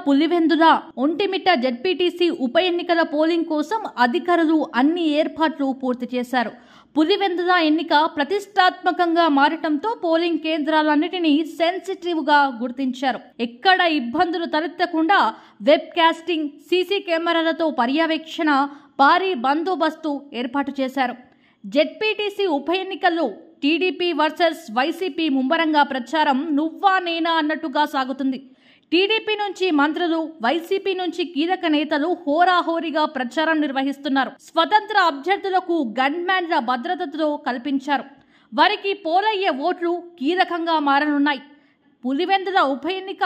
Pulivendula Vontimitta ZPTC ఉప ఎన్నికల polling కోసం అధికారులు అన్ని ఏర్పాట్లు పూర్తి చేశారు. పులివెందుల ఎన్నిక ప్రతిష్టాత్మకంగా మారటంతో పోలింగ్ కేంద్రాలన్నిటినీ సెన్సిటివ్గా గుర్తించారు. ఎక్కడ ఇబ్బందులు తలెత్తకుండా వెబ్ కాస్టింగ్, సీసీ కెమెరాలతో పర్యవేక్షణ, భారీ బందోబస్తు ఏర్పాటు చేశారు. జెడ్పీటీసీ ఉప ఎన్నికల్లో టీడీపీ వర్సెస్ వైసీపీ ముమ్మరంగా ప్రచారం నువ్వా నేనా అన్నట్టుగా సాగుతుంది. టీడీపీ నుంచి మంత్రులు, వైసీపీ నుంచి కీలక నేతలు హోరాహోరీగా ప్రచారం నిర్వహిస్తున్నారు. స్వతంత్ర అభ్యర్థులకు గన్మ్యాన్ల భద్రతతో కల్పించారు. వారికి పోలయ్యే ఓట్లు కీలకంగా మారనున్నాయి. పులివెందుల ఉప ఎన్నిక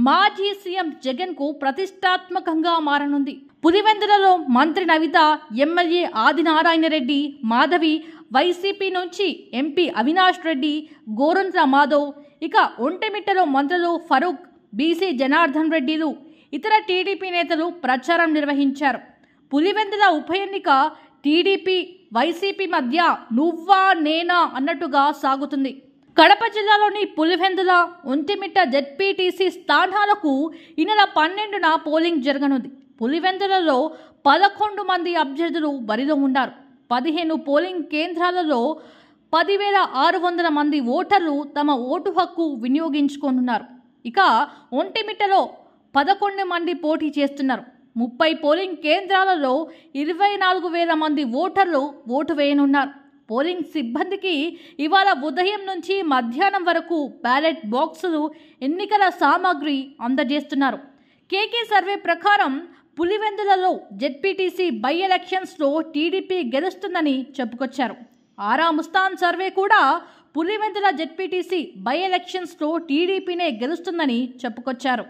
మాజీ సీఎం జగన్ కు ప్రతిష్టాత్మకంగా మారనుంది. పులివెందులలో మంత్రి నవిత, ఎమ్మెల్యే ఆదినారాయణ రెడ్డి, మాధవి, వైసీపీ నుంచి ఎంపీ అవినాష్ రెడ్డి, గోరంట్ల మాధవ్, ఇక ఒంటిమిట్టలో మంత్రులు ఫరూక్, బీసీ జనార్దన్ రెడ్డిలు, ఇతర టీడీపీ నేతలు ప్రచారం నిర్వహించారు. పులివెందుల ఉప ఎన్నిక టీడీపీ, వైసీపీ మధ్య నువ్వా నేనా అన్నట్టుగా సాగుతుంది. కడప జిల్లాలోని పులివెందుల, ఒంటిమిట్ట జెడ్పీటీసీ స్థానాలకు ఈ నెల 12న పోలింగ్ జరగనుంది. పులివెందులలో 11 మంది అభ్యర్థులు బరిలో ఉన్నారు. 15 పోలింగ్ కేంద్రాలలో 10,600 మంది ఓటర్లు తమ ఓటు హక్కు వినియోగించుకోనున్నారు. ఇక ఒంటిమిట్టలో 11 మంది పోటీ చేస్తున్నారు. 30 పోలింగ్ కేంద్రాలలో 24,000 మంది ఓటర్లు ఓటు వేయనున్నారు. పోలింగ్ సిబ్బందికి ఇవాళ ఉదయం నుంచి మధ్యాహ్నం వరకు బ్యాలెట్ బాక్సులు, ఎన్నికల సామాగ్రి అందజేస్తున్నారు. కేకే సర్వే ప్రకారం పులివెందులలో జెడ్పీటీసీ బై ఎలక్షన్స్లో టీడీపీ గెలుస్తుందని చెప్పుకొచ్చారు. ఆరా ముస్తాన్ సర్వే కూడా పులివెందుల జెడ్పీటీసీ బై ఎలక్షన్స్లో టీడీపీనే గెలుస్తుందని చెప్పుకొచ్చారు.